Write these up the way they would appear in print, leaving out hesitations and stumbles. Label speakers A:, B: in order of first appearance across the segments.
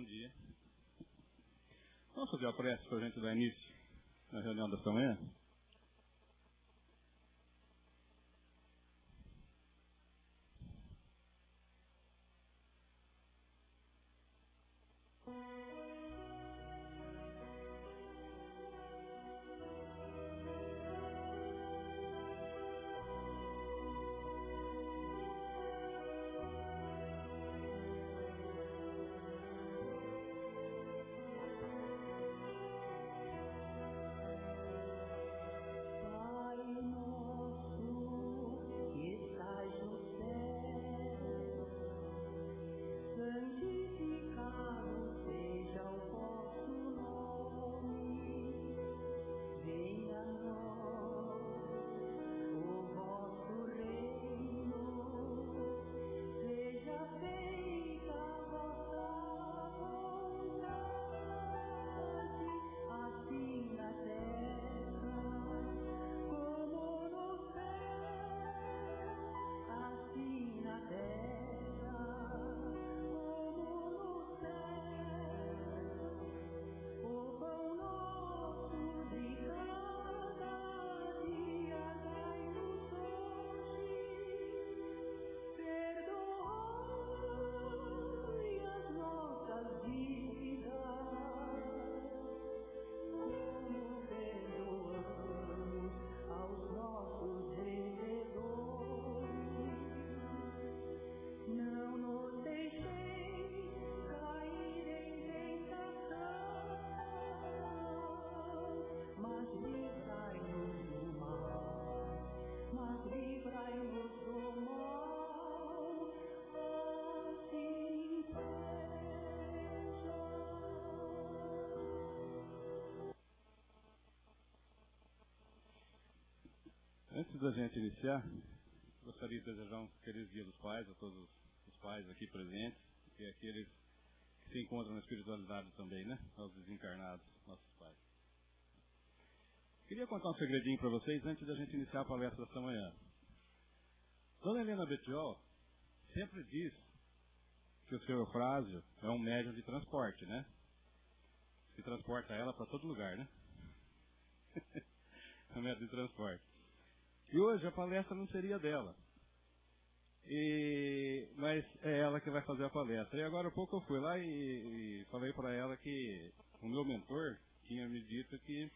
A: bom dia. Vamos fazer a prece para a gente dar início na reunião desta manhã? Antes da gente iniciar, gostaria de desejar um feliz Dia dos Pais a todos os pais aqui presentes e aqueles que se encontram na espiritualidade também, né? Aos desencarnados, nossos pais. Queria contar um segredinho para vocês antes da gente iniciar a palestra desta manhã. Dona Helena Bettiol sempre diz que o seu Eufrásio é um médium de transporte, né? Se transporta ela para todo lugar, né? É um médium de transporte. E hoje a palestra não seria dela. Mas é ela que vai fazer a palestra. E agora há pouco eu fui lá e falei para ela que o meu mentor tinha me dito que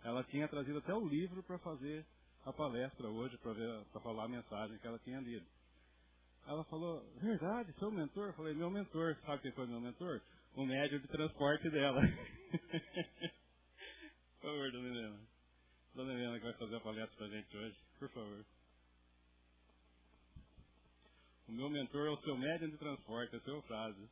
A: ela tinha trazido até o livro para fazer a palestra hoje, para falar a mensagem que ela tinha lido. Ela falou, verdade, seu mentor? Eu falei, meu mentor. Sabe quem foi meu mentor? O médium de transporte dela. Por favor, dona Helena. Dona Helena que vai fazer a palestra para a gente hoje, por favor. O meu mentor é o seu médium de transporte, é o seu frase.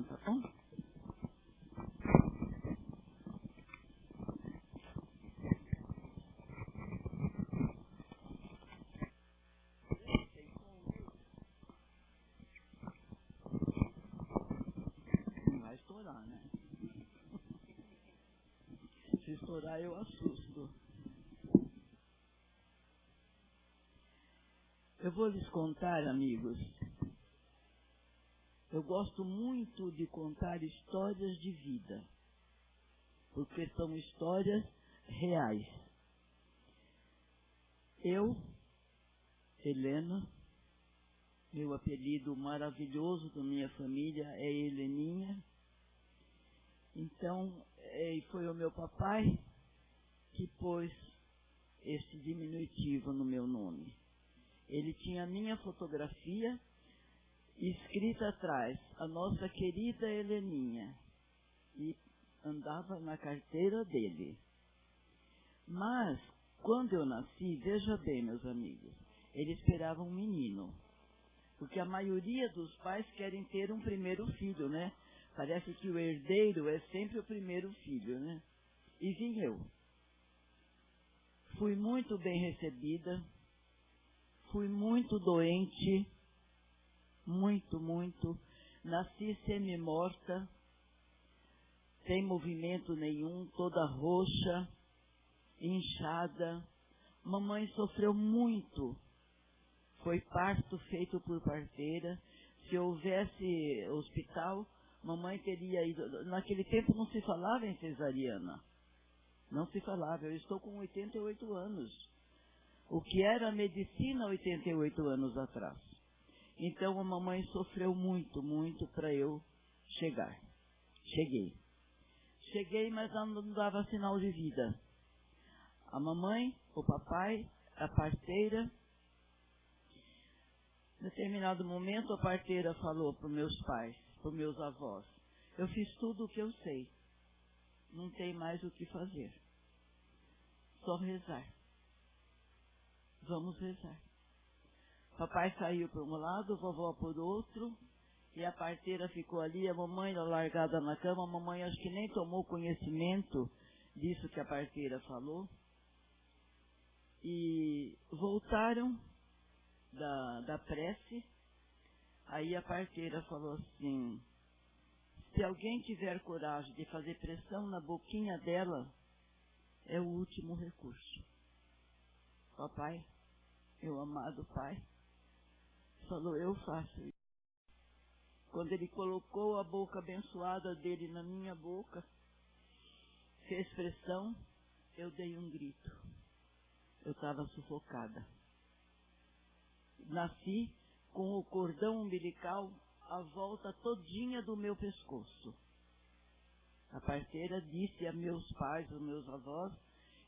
B: tá bom? Não vai estourar, né? Se estourar, eu assusto. Eu vou lhes contar, amigos. Eu gosto muito de contar histórias de vida, porque são histórias reais. Eu, Helena, meu apelido maravilhoso da minha família é Heleninha. Então, foi o meu papai que pôs esse diminutivo no meu nome. Ele tinha a minha fotografia escrita atrás, a nossa querida Heleninha, e andava na carteira dele. Mas, quando eu nasci, veja bem, meus amigos, ele esperava um menino, porque a maioria dos pais querem ter um primeiro filho, né? Parece que o herdeiro é sempre o primeiro filho, né? E vim eu. Fui muito bem recebida, fui muito doente, muito, muito. Nasci semi-morta, sem movimento nenhum, toda roxa, inchada. Mamãe sofreu muito. Foi parto feito por parteira. Se houvesse hospital, mamãe teria ido. Naquele tempo não se falava em cesariana. Não se falava. Eu estou com 88 anos. O que era medicina 88 anos atrás. Então a mamãe sofreu muito, muito para eu chegar. Cheguei, mas ela não dava sinal de vida. A mamãe, o papai, a parteira. Em determinado momento a parteira falou para os meus pais, para os meus avós: eu fiz tudo o que eu sei. Não tem mais o que fazer. Só rezar. Vamos rezar. Papai saiu por um lado, vovó por outro, e a parteira ficou ali, a mamãe largada na cama. A mamãe acho que nem tomou conhecimento disso que a parteira falou. E voltaram da prece. Aí a parteira falou assim: se alguém tiver coragem de fazer pressão na boquinha dela, é o último recurso. Papai, meu amado pai, falou: eu faço isso. Quando ele colocou a boca abençoada dele na minha boca, fez pressão, eu dei um grito. Eu estava sufocada. Nasci com o cordão umbilical à volta todinha do meu pescoço. A parteira disse a meus pais, aos meus avós,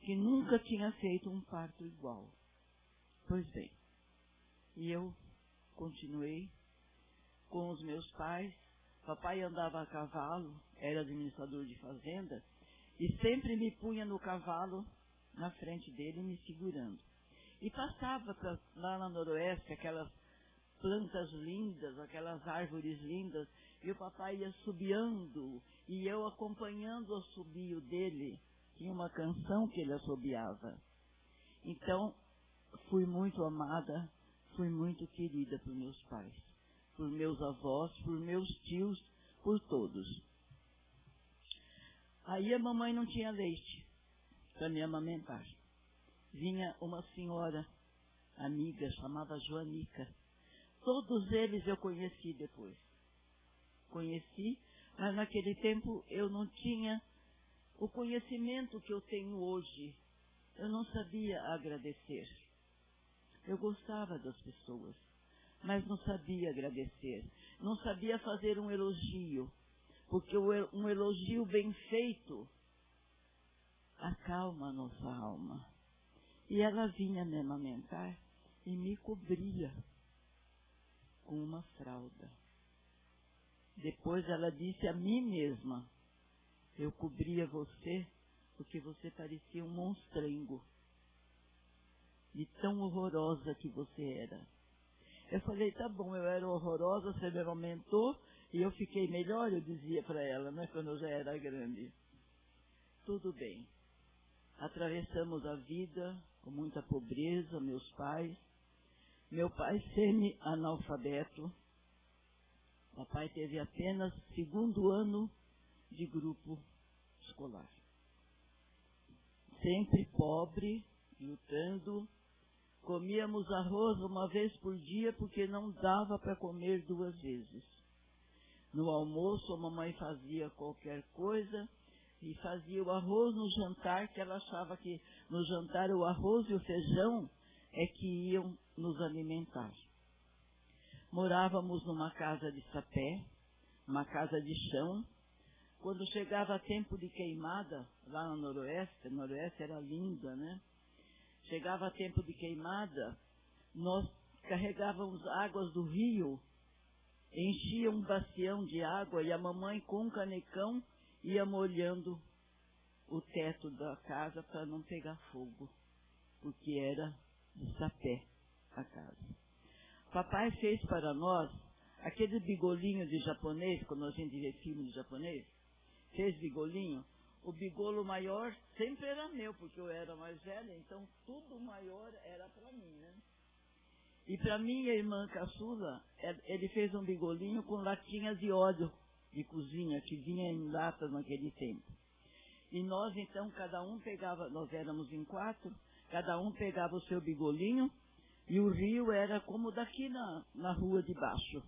B: que nunca tinha feito um parto igual. Pois bem, e eu continuei com os meus pais. Papai andava a cavalo, era administrador de fazenda, e sempre me punha no cavalo, na frente dele, me segurando. E passava lá na noroeste, aquelas plantas lindas, aquelas árvores lindas, e o papai ia assobiando, e eu acompanhando o assobio dele. Tinha uma canção que ele assobiava. Então, fui muito amada, fui muito querida por meus pais, por meus avós, por meus tios, por todos. Aí a mamãe não tinha leite para me amamentar. Vinha uma senhora amiga, chamada Joanica. Todos eles eu conheci depois. Conheci, mas naquele tempo eu não tinha o conhecimento que eu tenho hoje. Eu não sabia agradecer. Eu gostava das pessoas, mas não sabia agradecer. Não sabia fazer um elogio, porque um elogio bem feito acalma a nossa alma. E ela vinha me amamentar e me cobria com uma fralda. Depois ela disse a mim mesma: eu cobria você porque você parecia um monstrengo, de tão horrorosa que você era. Eu falei: tá bom, eu era horrorosa, você me amamentou, E eu fiquei melhor, eu dizia para ela, né, quando eu já era grande. Tudo bem. Atravessamos a vida com muita pobreza, meus pais. Meu pai semi-analfabeto. Papai teve apenas 2º ano de grupo escolar. Sempre pobre, lutando. Comíamos arroz uma vez por dia porque não dava para comer 2 vezes. No almoço, a mamãe fazia qualquer coisa e fazia o arroz no jantar, que ela achava que no jantar o arroz e o feijão é que iam nos alimentar. Morávamos numa casa de sapé, uma casa de chão. Quando chegava tempo de queimada, lá no Noroeste era linda, né? Chegava tempo de queimada, nós carregávamos águas do rio, enchia um bacião de água e a mamãe com um canecão ia molhando o teto da casa para não pegar fogo, porque era de sapé a casa. Papai fez para nós aquele bigolinho de japonês, quando a gente vê filme de japonês, fez bigolinho. O bigolo maior sempre era meu, porque eu era mais velha, então tudo maior era para mim, né? E para minha irmã caçula, ele fez um bigolinho com latinhas de óleo de cozinha, que vinha em latas naquele tempo. E nós, então, cada um pegava, nós éramos em 4, cada um pegava o seu bigolinho, e o rio era como daqui na rua de baixo.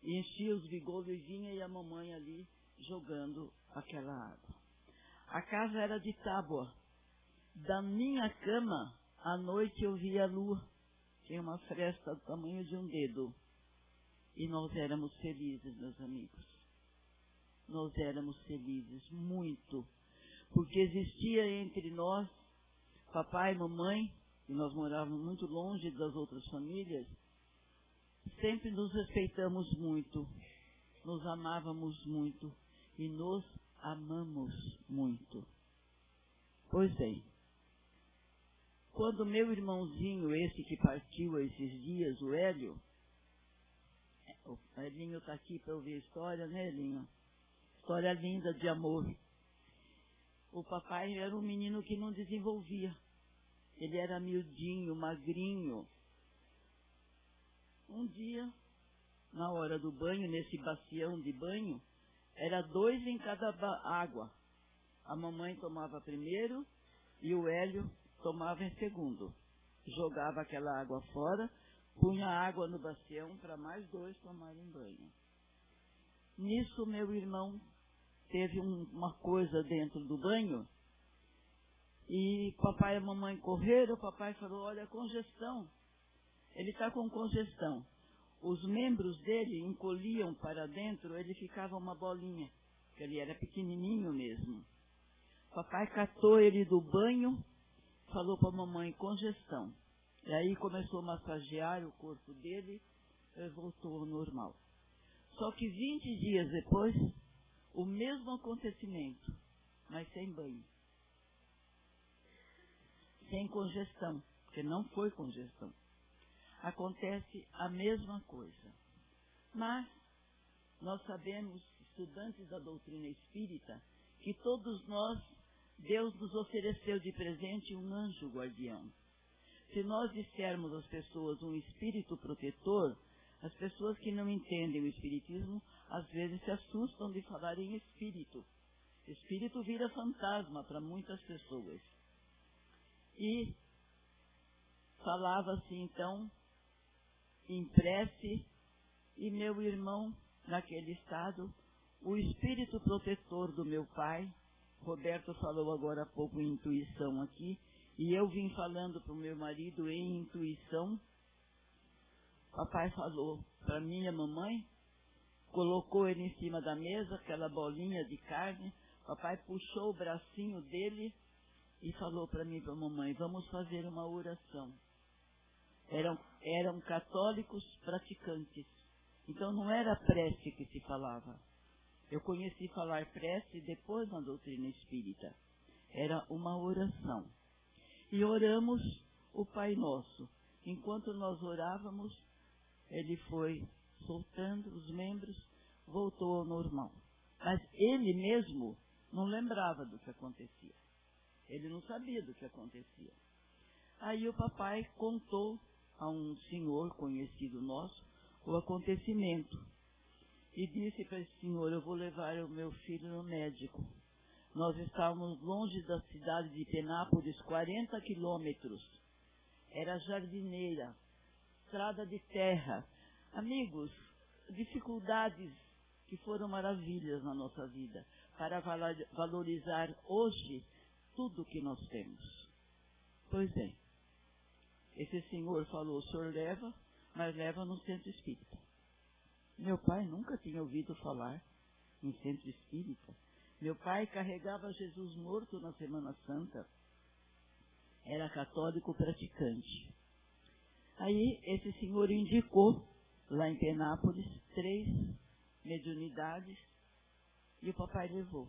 B: E enchia os bigolos e vinha e a mamãe ali jogando aquela água. A casa era de tábua. Da minha cama, à noite eu via a lua. Tinha uma fresta do tamanho de um dedo. E nós éramos felizes, meus amigos. Nós éramos felizes, muito. Porque existia entre nós, papai e mamãe, e nós morávamos muito longe das outras famílias, sempre nos respeitamos muito, nos amávamos muito e nos amamos muito. Pois bem, quando meu irmãozinho, esse que partiu esses dias, o Hélio está aqui para ouvir a história, né, Elinho? História linda de amor. O papai era um menino que não desenvolvia. Ele era miudinho, magrinho. Um dia, na hora do banho, nesse bacião de banho, era 2 em cada água. A mamãe tomava primeiro e o Hélio tomava em segundo. Jogava aquela água fora, punha água no bacião para mais 2 tomarem banho. Nisso, meu irmão teve uma coisa dentro do banho. E papai e a mamãe correram, o papai falou, olha, congestão. Ele está com congestão. Os membros dele encolhiam para dentro, ele ficava uma bolinha, porque ele era pequenininho mesmo. Papai catou ele do banho, falou para a mamãe, congestão. E aí começou a massagear o corpo dele, e voltou ao normal. Só que 20 dias depois, o mesmo acontecimento, mas sem banho. Sem congestão, porque não foi congestão. Acontece a mesma coisa. Mas nós sabemos, estudantes da doutrina espírita, que todos nós, Deus nos ofereceu de presente um anjo guardião. Se nós dissermos às pessoas um espírito protetor, as pessoas que não entendem o espiritismo, às vezes se assustam de falar em espírito. Espírito vira fantasma para muitas pessoas. E falava-se então em prece, e meu irmão, naquele estado, o espírito protetor do meu pai, Roberto falou agora há pouco em intuição aqui, e eu vim falando para o meu marido em intuição. Papai falou para minha mamãe, colocou ele em cima da mesa, aquela bolinha de carne, papai puxou o bracinho dele, e falou para mim e para a mamãe, vamos fazer uma oração. Eram católicos praticantes. Então não era prece que se falava. Eu conheci falar prece depois na doutrina espírita. Era uma oração. E oramos o Pai Nosso. Enquanto nós orávamos, ele foi soltando os membros. voltou ao normal. Mas ele mesmo não lembrava do que acontecia. Ele não sabia do que acontecia. Aí o papai contou a um senhor conhecido nosso o acontecimento. E disse para esse senhor: eu vou levar o meu filho no médico. Nós estávamos longe da cidade de Penápolis, 40 quilômetros. Era jardineira, estrada de terra. Amigos, dificuldades que foram maravilhas na nossa vida, para valorizar hoje tudo que nós temos. Pois bem, esse senhor falou: o senhor leva, mas leva no centro espírita. Meu pai nunca tinha ouvido falar em centro espírita. Meu pai carregava Jesus morto na Semana Santa. Era católico praticante. Aí esse senhor indicou, lá em Penápolis, 3 mediunidades, e o papai levou.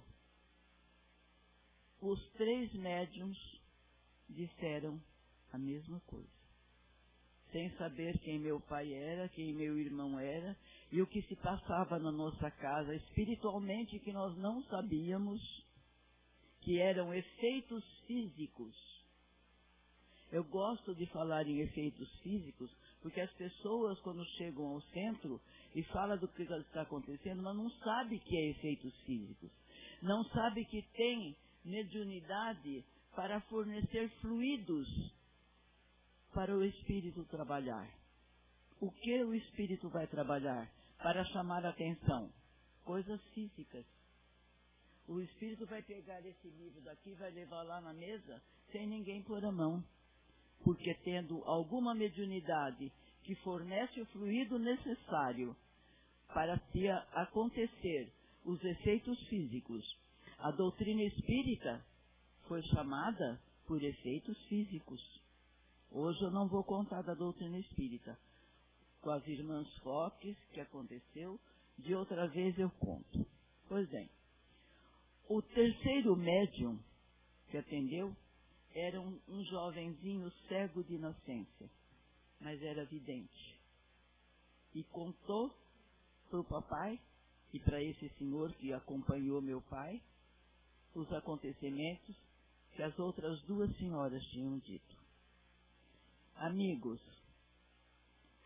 B: Os 3 médiums disseram a mesma coisa, sem saber quem meu pai era, quem meu irmão era, e o que se passava na nossa casa espiritualmente, que nós não sabíamos, que eram efeitos físicos. Eu gosto de falar em efeitos físicos, porque as pessoas, quando chegam ao centro e falam do que está acontecendo, mas não sabem que é efeitos físicos. Não sabem que tem mediunidade para fornecer fluidos para o espírito trabalhar. O que o espírito vai trabalhar? Para chamar a atenção. Coisas físicas. O espírito vai pegar esse livro daqui, vai levar lá na mesa, sem ninguém pôr a mão. Porque tendo alguma mediunidade que fornece o fluido necessário para se acontecer os efeitos físicos. A doutrina espírita foi chamada por efeitos físicos. Hoje eu não vou contar da doutrina espírita. Com as irmãs Foques, que aconteceu, de outra vez eu conto. Pois bem, o terceiro médium que atendeu era um jovenzinho cego de nascença, mas era vidente. E contou para o papai e para esse senhor que acompanhou meu pai os acontecimentos que as outras 2 senhoras tinham dito. Amigos,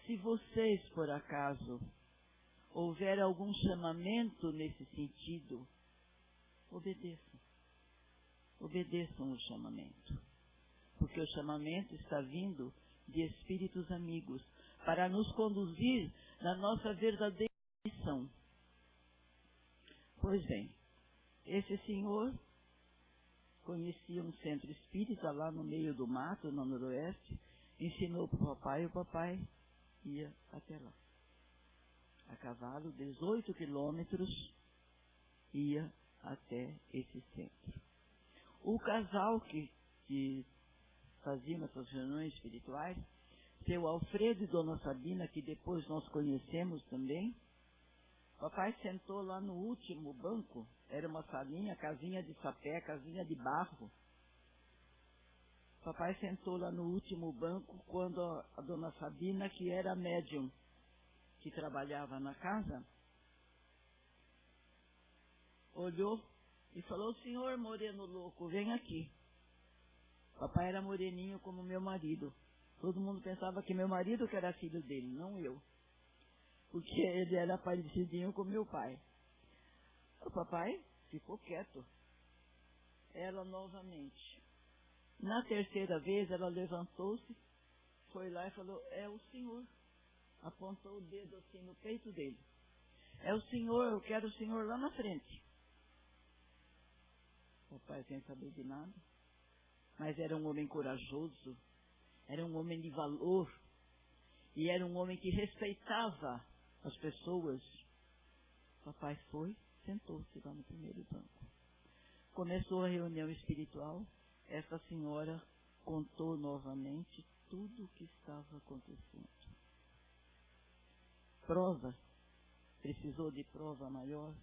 B: se vocês, por acaso, houver algum chamamento nesse sentido, obedeçam. Obedeçam o chamamento. Porque o chamamento está vindo de espíritos amigos para nos conduzir na nossa verdadeira missão. Pois bem, esse senhor conhecia um centro espírita lá no meio do mato, no noroeste, ensinou para o papai e o papai ia até lá. A cavalo, 18 quilômetros, ia até esse centro. O casal que fazia essas reuniões espirituais, seu Alfredo e Dona Sabina, que depois nós conhecemos também, papai sentou lá no último banco, era uma salinha, casinha de sapé, casinha de barro. Papai sentou lá no último banco quando a Dona Sabina, que era médium, que trabalhava na casa, olhou e falou: senhor moreno louco, vem aqui. Papai era moreninho como meu marido. Todo mundo pensava que meu marido que era filho dele, não eu. Porque ele era parecidinho com meu pai. O papai ficou quieto. Ela novamente. Na terceira vez, ela levantou-se, foi lá e falou: é o senhor. Apontou o dedo assim no peito dele. É o senhor, eu quero o senhor lá na frente. O pai sem saber de nada. Mas era um homem corajoso, era um homem de valor, e era um homem que respeitava as pessoas. Papai foi, sentou-se lá no primeiro banco. Começou a reunião espiritual, essa senhora contou novamente tudo o que estava acontecendo. Prova? Precisou de prova maior?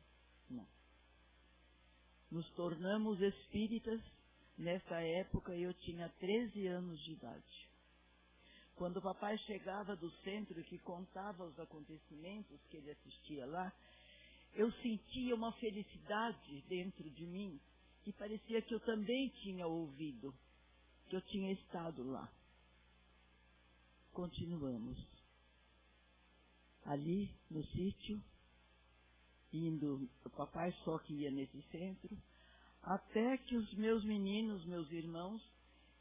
B: Não. Nos tornamos espíritas. Nessa época eu tinha 13 anos de idade. Quando o papai chegava do centro, que contava os acontecimentos que ele assistia lá, eu sentia uma felicidade dentro de mim que parecia que eu também tinha ouvido, que eu tinha estado lá. Continuamos. Ali, no sítio, o papai só que ia nesse centro, até que os meus meninos, meus irmãos,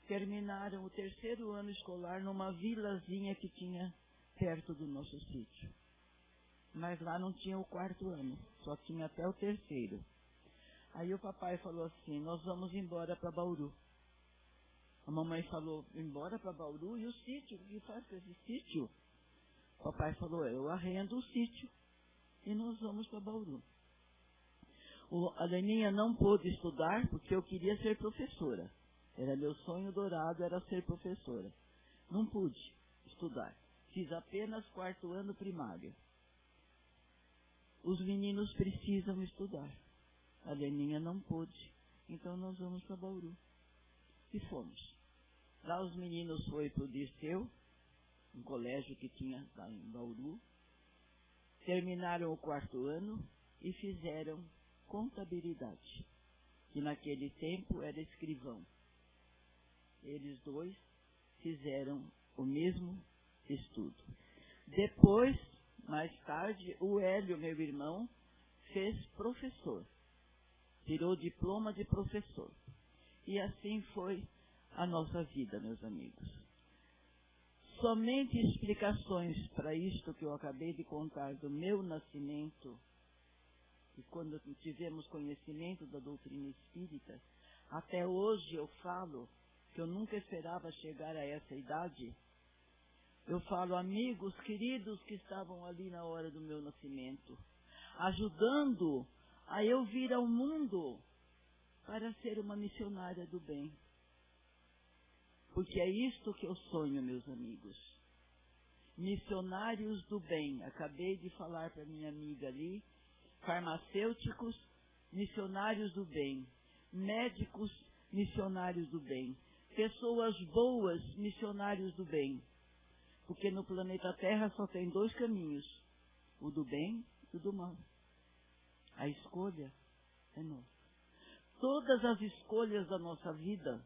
B: terminaram o 3º ano escolar numa vilazinha que tinha perto do nosso sítio. Mas lá não tinha o 4º ano, só tinha até o 3º. Aí o papai falou assim, nós vamos embora para Bauru. A mamãe falou, embora para Bauru? E o sítio? O que faz com esse sítio? O papai falou, eu arrendo o sítio e nós vamos para Bauru. A Leninha não pôde estudar porque eu queria ser professora. Era meu sonho dourado, era ser professora. Não pude estudar. Fiz apenas 4º ano primário. Os meninos precisam estudar. A Leninha não pôde. Então nós vamos para Bauru. E fomos. Lá os meninos foram para o Dirceu, um colégio que tinha lá em Bauru. Terminaram o 4º ano e fizeram contabilidade, que naquele tempo era escrivão. Eles dois fizeram o mesmo estudo. Depois, mais tarde, o Hélio, meu irmão, fez professor. Tirou diploma de professor. E assim foi a nossa vida, meus amigos. Somente explicações para isto que eu acabei de contar do meu nascimento, e quando tivemos conhecimento da doutrina espírita, até hoje eu falo que eu nunca esperava chegar a essa idade. Eu falo, amigos queridos que estavam ali na hora do meu nascimento, ajudando a eu vir ao mundo para ser uma missionária do bem. Porque é isto que eu sonho, meus amigos. Missionários do bem. Acabei de falar para minha amiga ali, farmacêuticos, missionários do bem. Médicos, missionários do bem. Pessoas boas, missionários do bem. Porque no planeta Terra só tem 2 caminhos, o do bem e o do mal. A escolha é nossa. Todas as escolhas da nossa vida,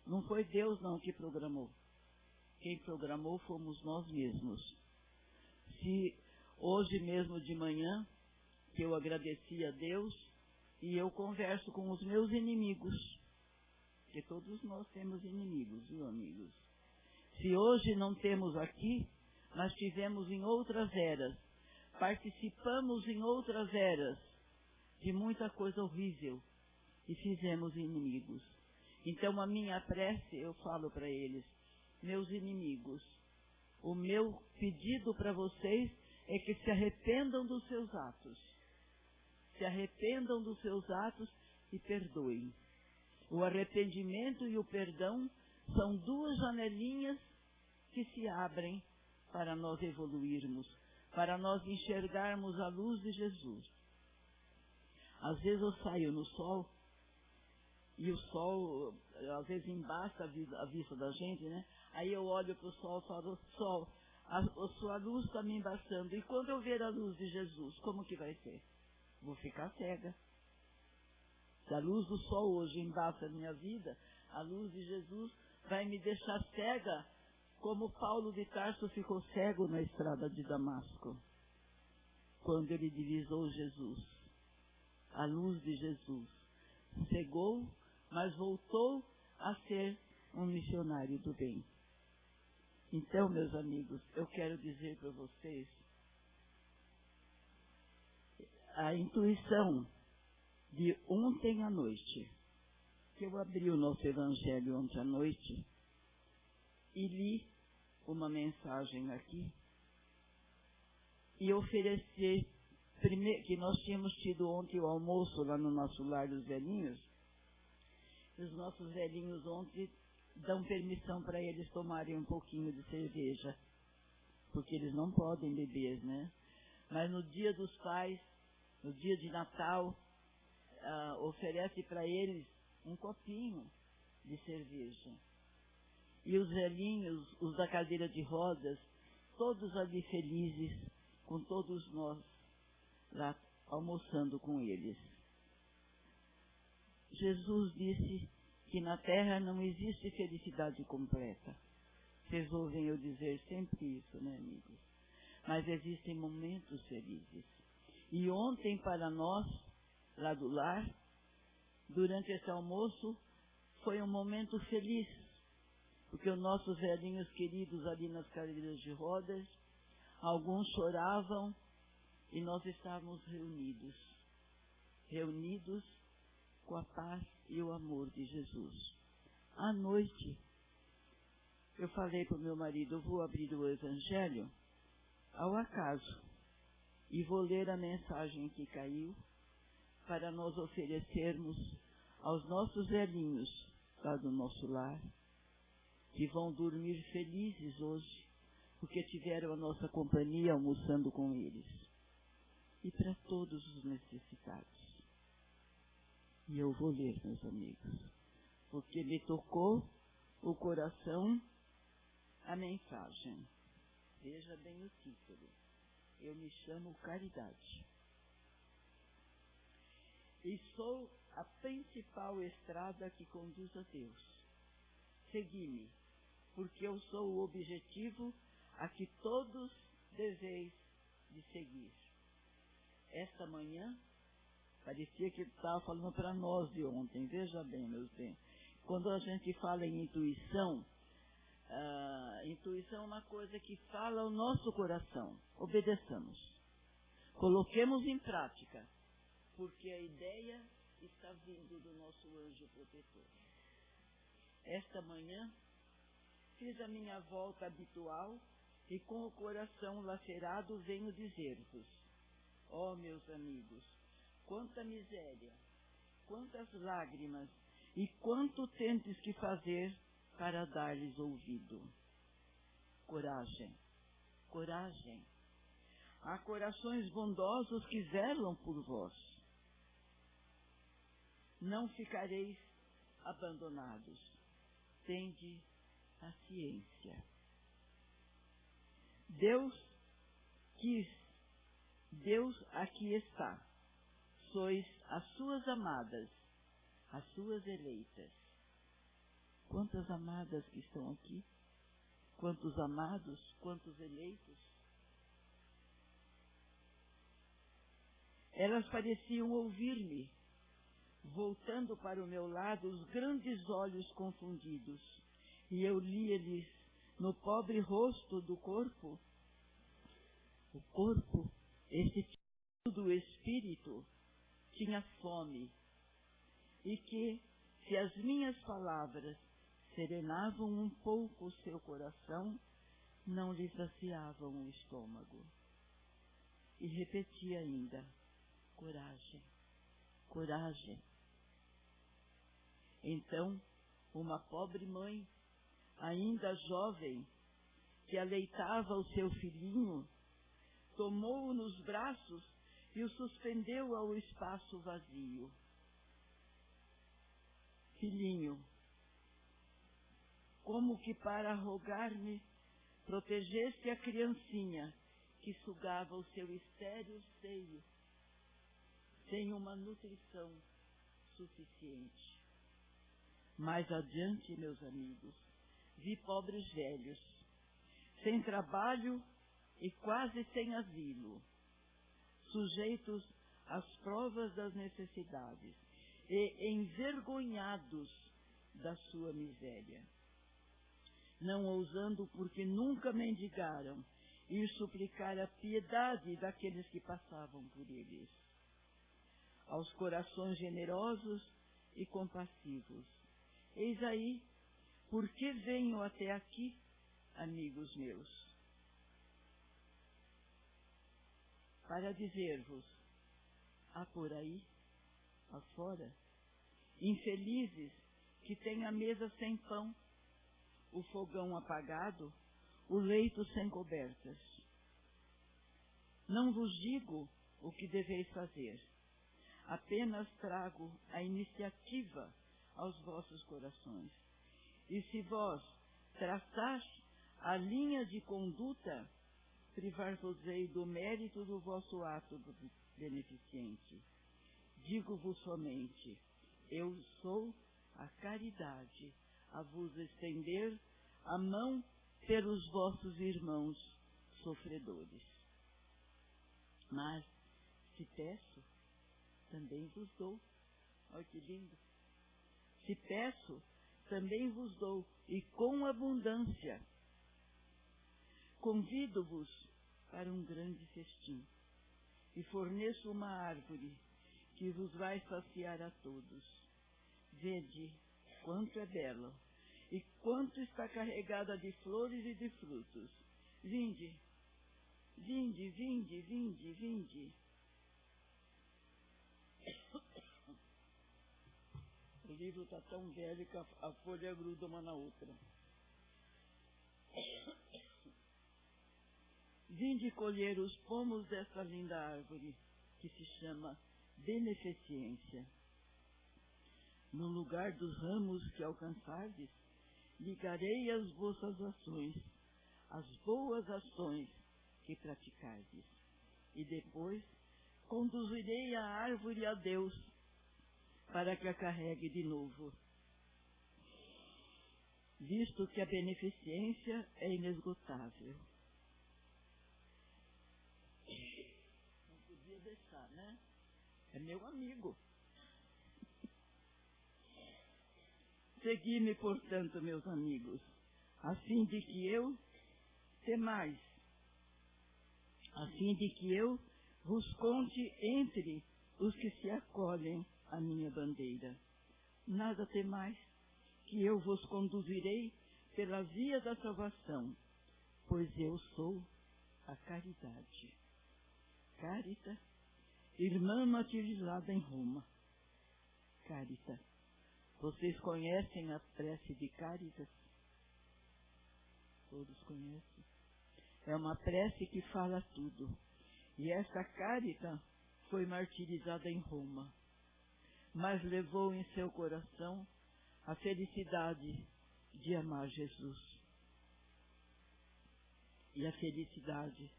B: não foi Deus não que programou. Quem programou fomos nós mesmos. Se hoje mesmo de manhã, que eu agradeci a Deus, e eu converso com os meus inimigos, porque todos nós temos inimigos, viu, amigos? Se hoje não temos aqui, nós tivemos em outras eras, participamos em outras eras de muita coisa horrível e fizemos inimigos. Então a minha prece, eu falo para eles, meus inimigos, o meu pedido para vocês é que se arrependam dos seus atos. Se arrependam dos seus atos e perdoem. O arrependimento e o perdão são 2 janelinhas que se abrem para nós evoluirmos, para nós enxergarmos a luz de Jesus. Às vezes eu saio no sol, e o sol, às vezes, embaça a vista da gente, né? Aí eu olho para o sol e falo, sol, a sua luz está me embaçando. E quando eu ver a luz de Jesus, como que vai ser? Vou ficar cega. Se a luz do sol hoje embaça a minha vida, a luz de Jesus vai me deixar cega, como Paulo de Tarso ficou cego na estrada de Damasco, quando ele divisou Jesus. A luz de Jesus cegou, mas voltou a ser um missionário do bem. Então, meus amigos, eu quero dizer para vocês, a intuição de ontem à noite, que eu abri o nosso Evangelho ontem à noite e li uma mensagem aqui e ofereci, que nós tínhamos tido ontem o almoço lá no nosso lar dos velhinhos, e os nossos velhinhos ontem dão permissão para eles tomarem um pouquinho de cerveja, porque eles não podem beber, né? Mas no dia dos pais, no dia de Natal, oferece para eles um copinho de cerveja. E os velhinhos, os da cadeira de rodas, todos ali felizes, com todos nós lá almoçando com eles. Jesus disse que na terra não existe felicidade completa. Vocês ouvem eu dizer sempre isso, né, amigos? Mas existem momentos felizes. E ontem, para nós, lá do lar, durante esse almoço, foi um momento feliz, porque os nossos velhinhos queridos ali nas cadeiras de rodas, alguns choravam e nós estávamos reunidos com a paz e o amor de Jesus. À noite, eu falei para o meu marido, eu vou abrir o Evangelho ao acaso e vou ler a mensagem que caiu para nós oferecermos aos nossos velhinhos lá do nosso lar, que vão dormir felizes hoje, porque tiveram a nossa companhia almoçando com eles. E para todos os necessitados. E eu vou ler, meus amigos, porque me tocou o coração a mensagem. Veja bem o título. Eu me chamo Caridade. E sou a principal estrada que conduz a Deus. Segui-me, porque eu sou o objetivo a que todos deveis de seguir. Esta manhã, parecia que ele estava falando para nós de ontem. Veja bem, meus bem. Quando a gente fala em intuição, intuição é uma coisa que fala ao nosso coração. Obedeçamos. Coloquemos em prática, porque a ideia está vindo do nosso anjo protetor. Esta manhã, fiz a minha volta habitual e com o coração lacerado venho dizer-vos: ó, meus amigos, quanta miséria, quantas lágrimas e quanto tendes que fazer para dar-lhes ouvido. Coragem, coragem. Há corações bondosos que zelam por vós. Não ficareis abandonados. Tende paciência. Deus quis, Deus aqui está. Sois as suas amadas, as suas eleitas. Quantas amadas que estão aqui? Quantos amados, quantos eleitos? Elas pareciam ouvir-me, voltando para o meu lado os grandes olhos confundidos, e eu lia-lhes no pobre rosto do corpo, o corpo, esse tipo do espírito, tinha fome, e que, se as minhas palavras serenavam um pouco o seu coração, não lhe saciavam o estômago. E repetia ainda: coragem, coragem. Então, uma pobre mãe, ainda jovem, que aleitava o seu filhinho, tomou-o nos braços e o suspendeu ao espaço vazio. Filhinho, como que para rogar-me, protegesse a criancinha que sugava o seu estéril seio, sem uma nutrição suficiente. Mais adiante, meus amigos, vi pobres velhos, sem trabalho e quase sem asilo, sujeitos às provas das necessidades e envergonhados da sua miséria, não ousando, porque nunca mendigaram, ir suplicar a piedade daqueles que passavam por eles. Aos corações generosos e compassivos, eis aí, por que venho até aqui, amigos meus? Para dizer-vos: há por aí, afora, infelizes que têm a mesa sem pão, o fogão apagado, o leito sem cobertas. Não vos digo o que deveis fazer, apenas trago a iniciativa aos vossos corações. E se vós traçar a linha de conduta, privar-vos-ei do mérito do vosso ato beneficente. Digo-vos somente, eu sou a caridade, a vos estender a mão pelos vossos irmãos sofredores. Mas, se peço, também vos dou. Olha que lindo. Se peço, também vos dou, e com abundância. Convido-vos para um grande festim, e forneço uma árvore que vos vai saciar a todos. Vede quanto é bela, e quanto está carregada de flores e de frutos. Vinde, vinde, vinde, vinde, vinde. O livro está tão velho que a folha gruda uma na outra. Vinde colher os pomos dessa linda árvore, que se chama beneficência. No lugar dos ramos que alcançardes, ligarei as vossas ações, as boas ações que praticardes. E depois conduzirei a árvore a Deus, para que a carregue de novo. Visto que a beneficência é inesgotável. Não podia deixar, né? É meu amigo. Segui-me, portanto, meus amigos, a fim de que eu temais, a fim de que eu vos conte entre os que se acolhem à minha bandeira. Nada temais, que eu vos conduzirei pela via da salvação, pois eu sou a caridade. Carita, irmã martirizada em Roma. Carita. Vocês conhecem a prece de Caritas? Todos conhecem. É uma prece que fala tudo. E essa Carita foi martirizada em Roma, mas levou em seu coração a felicidade de amar Jesus e a felicidade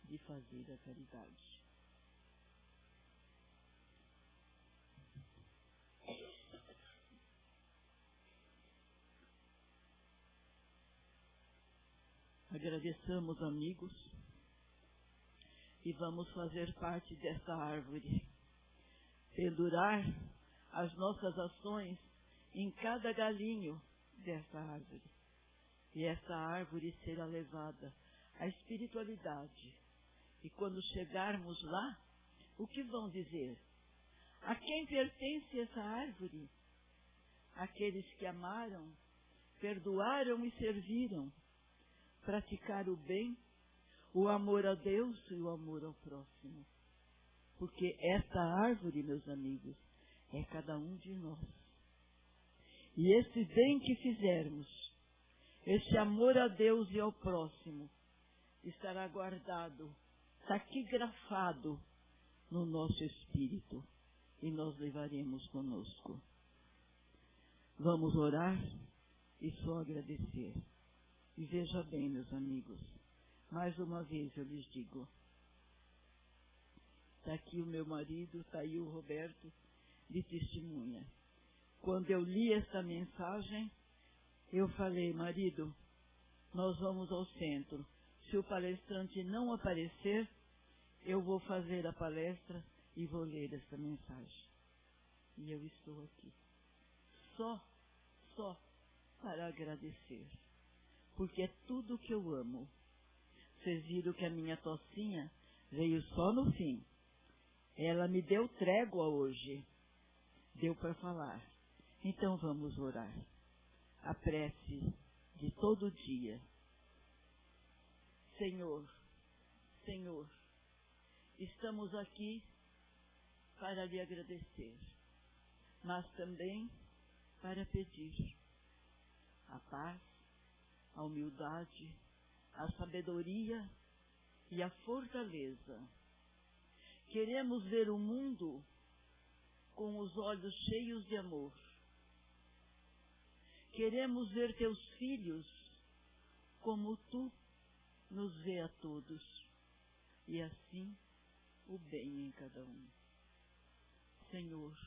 B: de fazer a caridade. Agradeçamos, amigos, e vamos fazer parte desta árvore. Pendurar as nossas ações em cada galinho dessa árvore. E essa árvore será levada à espiritualidade. E quando chegarmos lá, o que vão dizer? A quem pertence essa árvore? Aqueles que amaram, perdoaram e serviram. Praticar o bem, o amor a Deus e o amor ao próximo. Porque esta árvore, meus amigos, é cada um de nós. E esse bem que fizermos, esse amor a Deus e ao próximo, estará guardado, taquigrafado no nosso espírito, e nós levaremos conosco. Vamos orar e só agradecer. E veja bem, meus amigos, mais uma vez eu lhes digo, está aqui o meu marido, está aí o Roberto, de testemunha. Quando eu li esta mensagem, eu falei, marido, nós vamos ao centro. Se o palestrante não aparecer, eu vou fazer a palestra e vou ler esta mensagem. E eu estou aqui. Só para agradecer. Porque é tudo que eu amo. Vocês viram que a minha tocinha veio só no fim. Ela me deu trégua hoje. Deu para falar. Então vamos orar. A prece de todo dia. Senhor, Senhor, estamos aqui para lhe agradecer, mas também para pedir a paz, a humildade, a sabedoria e a fortaleza. Queremos ver o mundo com os olhos cheios de amor. Queremos ver teus filhos como tu nos vê a todos. E assim o bem em cada um. Senhor,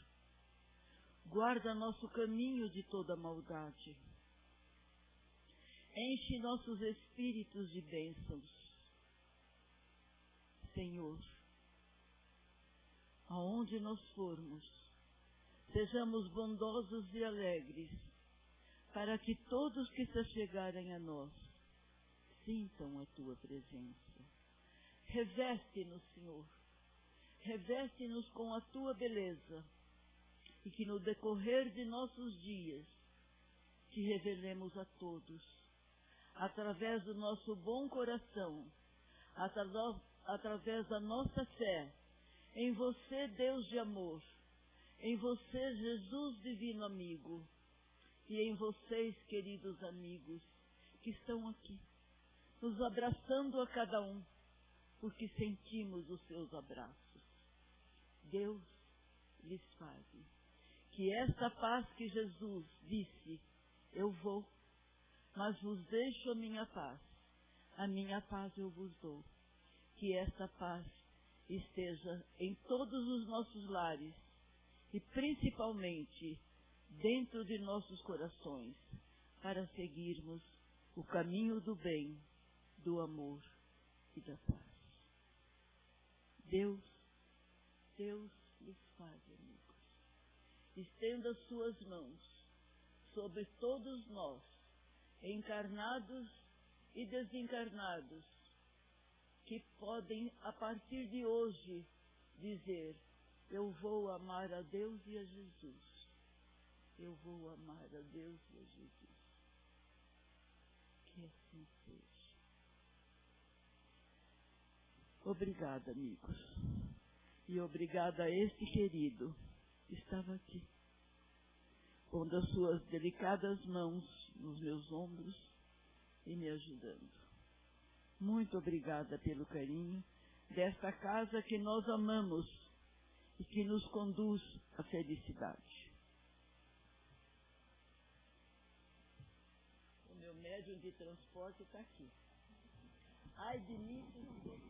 B: guarda nosso caminho de toda maldade. Enche nossos espíritos de bênçãos. Senhor, aonde nós formos, sejamos bondosos e alegres, para que todos que se achegarem a nós sintam a Tua presença. Reveste-nos, Senhor, reveste-nos com a Tua beleza, e que no decorrer de nossos dias Te revelemos a todos, através do nosso bom coração, através da nossa fé, em Você, Deus de amor, em Você, Jesus divino amigo, e em vocês, queridos amigos, que estão aqui, nos abraçando a cada um, porque sentimos os seus abraços. Deus lhes pague. Que esta paz que Jesus disse, eu vou, mas vos deixo a minha paz eu vos dou. Que esta paz esteja em todos os nossos lares e principalmente dentro de nossos corações, para seguirmos o caminho do bem, do amor e da paz. Deus lhes pague, amigos. Estenda as suas mãos sobre todos nós, encarnados e desencarnados, que podem, a partir de hoje, dizer, eu vou amar a Deus e a Jesus. Eu vou amar a Deus e a Jesus. Que assim seja. Obrigada, amigos. E obrigada a este querido que estava aqui, pondo as suas delicadas mãos nos meus ombros e me ajudando. Muito obrigada pelo carinho desta casa que nós amamos e que nos conduz à felicidade. O meu médium de transporte está aqui. Ai de mim, se não fosse